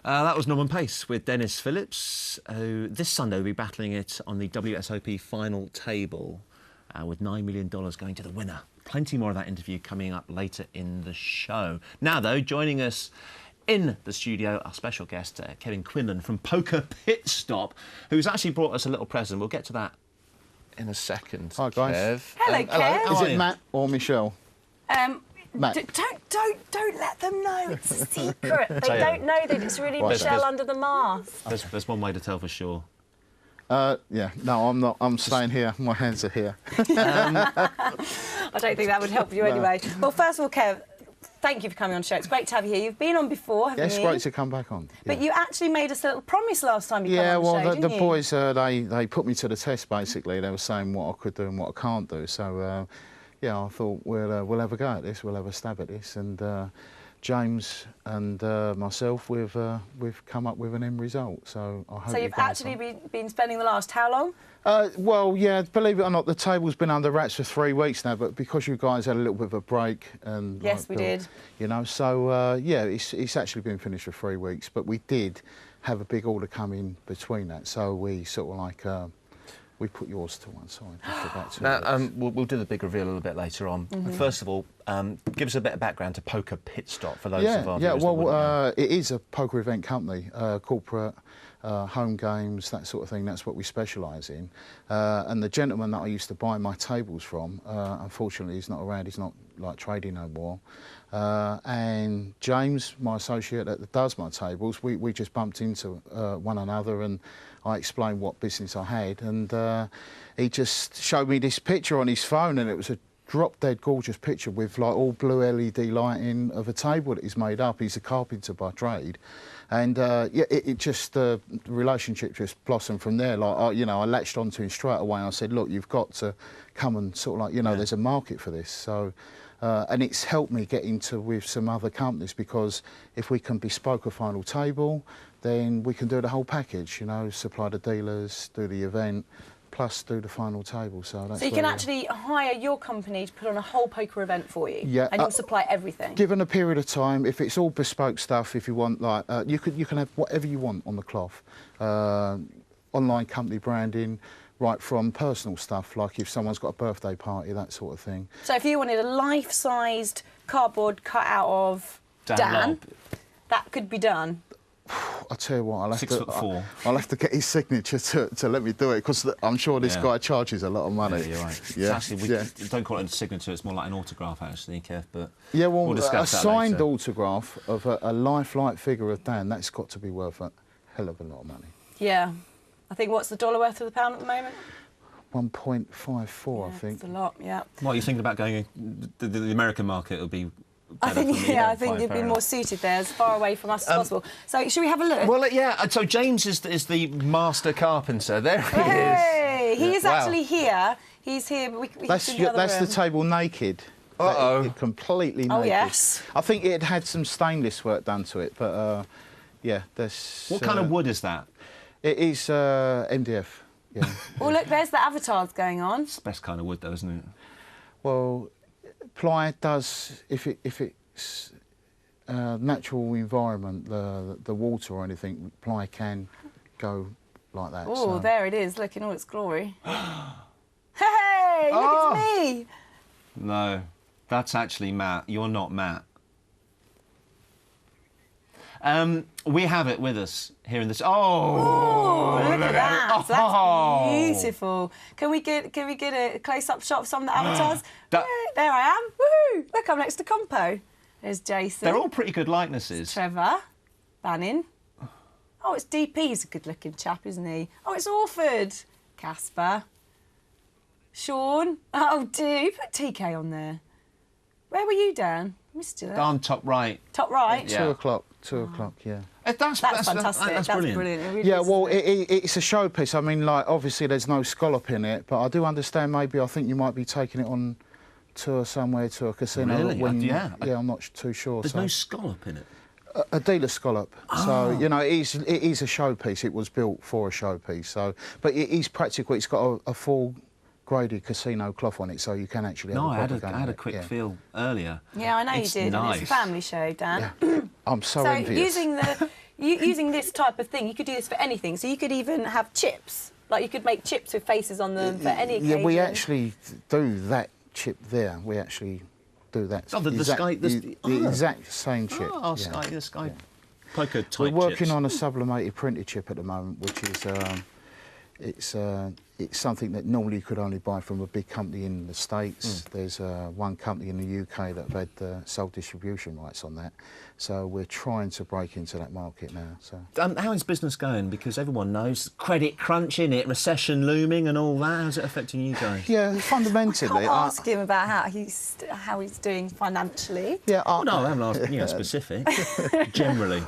That was Norman Pace with Dennis Phillips, who this Sunday will be battling it on the WSOP final table with $9 million going to the winner. Plenty more of that interview coming up later in the show. Now, though, joining us in the studio, our special guest, Kevin Quinlan from PokerPitstop, who's actually brought us a little present. We'll get to that in a second. Hi, guys. Kev. Hello, Kev. Hello. Is it Matt or Michelle? Matt. Don't let them know. It's a secret. They don't know that it's really Michelle under the mask. There's one way to tell for sure. Yeah, no, I'm not. I'm staying here. My hands are here. I don't think that would help you anyway. Well, first of all, Kev, thank you for coming on the show. It's great to have you here. You've been on before, haven't you? Yeah, it's great to come back on. But you actually made us a little promise last time you came on the show, didn't the you? boys, they put me to the test, basically. They were saying what I could do and what I can't do. So, yeah, I thought we'll have a go at this. We'll have a stab at this. And James and myself, we've come up with an end result. So I hope. So you've actually been spending the last how long? Well, yeah, believe it or not, the table's been under wraps for 3 weeks now, but because you guys had a little bit of a break and... Yes, we did. You know, so, yeah, it's actually been finished for 3 weeks, but we did have a big order come in between that, so we sort of like... we put yours to one side. Just about We'll do the big reveal a little bit later on. First of all, give us a bit of background to PokerPitstop for those of our viewers that wouldn't know. It is a poker event company, corporate, home games, that sort of thing. That's what we specialise in. And the gentleman that I used to buy my tables from, unfortunately, he's not around. He's not like trading no more. And James, my associate that does my tables, we just bumped into one another, and I explained what business I had, and he just showed me this picture on his phone, and it was a drop-dead gorgeous picture with like all blue LED lighting of a table that he's made up. He's a carpenter by trade, and yeah, it just the relationship just blossomed from there. Like you know, I latched onto him straight away, and I said, look, you've got to come and sort of like, you know, there's a market for this. So. And it's helped me get into with some other companies, because if we can bespoke a final table, then we can do the whole package, you know, supply the dealers, do the event, plus do the final table. So that's you can actually hire your company to put on a whole poker event for you, yeah, and you'll supply everything. Given a period of time, if it's all bespoke stuff, if you want, like, you can have whatever you want on the cloth, online company branding, right from personal stuff, like if someone's got a birthday party, that sort of thing. So if you wanted a life-sized cardboard cut out of Dan, that could be done. I'll tell you what, 6'4". I'll have to get his signature to let me do it, because I'm sure this guy charges a lot of money. Yeah, you're right. Yeah. Actually, we don't call it a signature, it's more like an autograph, actually, Kev, but yeah, well, we'll discuss a that signed later. autograph of a lifelike figure of Dan, that's got to be worth a hell of a lot of money. Yeah. I think, what's the dollar worth of the pound at the moment? 1.54, I think. It's a lot, yeah. What are you thinking about going? The American market will be. I think, for me, I think you'd be more suited there, as far away from us as possible. So, should we have a look? Well, yeah. So James is the master carpenter. There he is. Hey, he is actually here. He's here. But we That's the table naked. Completely naked. Oh yes. I think it had some stainless work done to it, but yeah, there's. What kind of wood is that? It is MDF. Yeah. Well, look, there's the avatars going on. It's the best kind of wood, though, isn't it? Well, ply does, if it's natural environment, the water or anything, ply can go like that. Oh, so. there it is, look in all its glory. Hey, look, it's me. No, that's actually Matt. You're not Matt. We have it with us here in this. Oh, look at that! That's beautiful. Can we get a close-up shot of some of the avatars? There I am. Woohoo! Look, I'm next to Compo. There's Jason. They're all pretty good likenesses. Trevor, Bannon. Oh, it's DP. He's a good-looking chap, isn't he? Oh, it's Orford. Casper. Sean. Oh, dude, put TK on there. Where were you, Dan? Missed you there. Down top right. Top right. Yeah. 2 o'clock. 2 o'clock. Yeah. That's fantastic. That's brilliant. It really Yeah, is, well, isn't it? it's a showpiece. I mean, like, obviously there's no scallop in it, but I do understand maybe I think you might be taking it on tour somewhere to a casino. Really? Yeah, I'm not too sure. There's no scallop in it? A dealer scallop. So, you know, it is a showpiece. It was built for a showpiece. So, but it is practical. It's got a full graded casino cloth on it, so you can actually have I had a quick feel earlier. Yeah, I know It's you did. nice. And it's a family show, Dan. Yeah. I'm so envious. Using the Using this type of thing, you could do this for anything. So you could even have chips. Like, you could make chips with faces on them for any occasion. Yeah, we actually do that chip there. We actually do that. Oh, the exact same chip. Oh, the Sky poker type We're working chips. on a sublimated printed chip at the moment, which is it's something that normally you could only buy from a big company in the States. There's one company in the UK that have had sole distribution rights on that. So we're trying to break into that market now. So how is business going? Because everyone knows credit crunch in it, recession looming, and all that. How's it affecting you guys? yeah, fundamentally, Can't ask him about how he's doing financially. yeah, No, I haven't asked specific. Generally.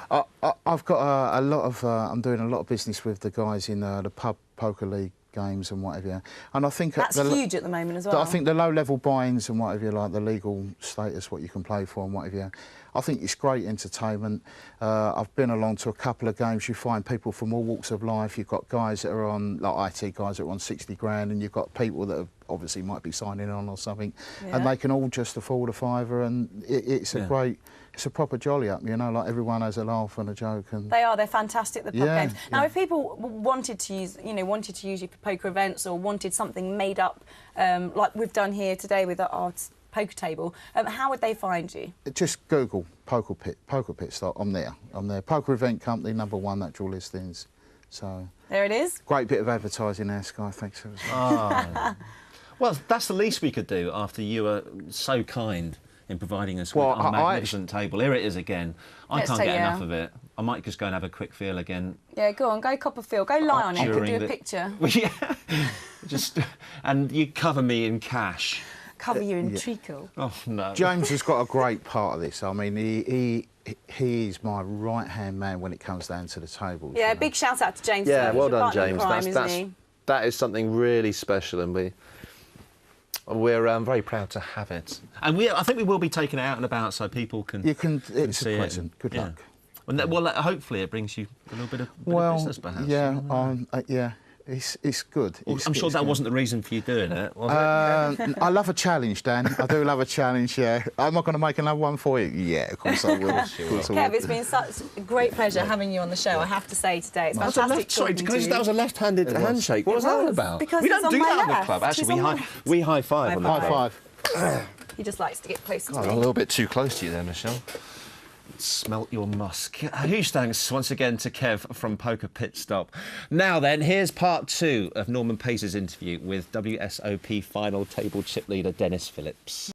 I've got a lot of. I'm doing a lot of business with the guys in the pub poker league games and whatever, and I think That's huge at the moment as well. I think the low-level buy-ins and whatever, like the legal status, what you can play for and whatever, I think it's great entertainment. I've been along to a couple of games. You find people from all walks of life. You've got guys that are on, like IT guys that are on 60 grand, and you've got people that obviously might be signing on or something, and they can all just afford a fiver, and it's a great. It's a proper jolly up, you know, like everyone has a laugh and a joke. And they're fantastic, the pub games. Now, yeah. if people wanted to use you for poker events or wanted something made up, like we've done here today with our poker table, how would they find you? Just Google PokerPitstop. I'm there. Poker event company, #1 natural listings. So There it is. great bit of advertising there, Sky. Thanks so much. Well, that's the least we could do after you were so kind in providing us with our magnificent table. Here it is again. I can't get enough of it. I might just go and have a quick feel again. Yeah, go on, go Copperfield, go lie on it, do a picture. And you cover me in cash. Cover you in treacle. Oh no. James has got a great part of this. I mean, he is my right-hand man when it comes down to the tables. Yeah, big shout out to James. Yeah, well He's your done, partner in James. crime, That is something really special, and we're very proud to have it. And I think we will be taking it out and about so people can. You can. It's see a present. Good luck. Well, hopefully it brings you a little bit of business, perhaps. Yeah. It's good. I'm sure that wasn't the reason for you doing it, was it? I love a challenge, Dan. I do love a challenge, yeah. Am I going to make another one for you? Yeah, of course I will. Kev, it's been such a great pleasure having you on the show, I have to say today. It's fantastic talking to you. That was a left-handed handshake. What was that all about? Because we don't do that on the left. club. Actually, She's we high five on the club. High five. He just likes to get closer to I'm me. a little bit too close to you there, Michelle. Smelt your musk. Huge thanks once again to Kev from Poker Pit Stop. Now then, here's part 2 of Norman Pace's interview with WSOP final table chip leader Dennis Phillips.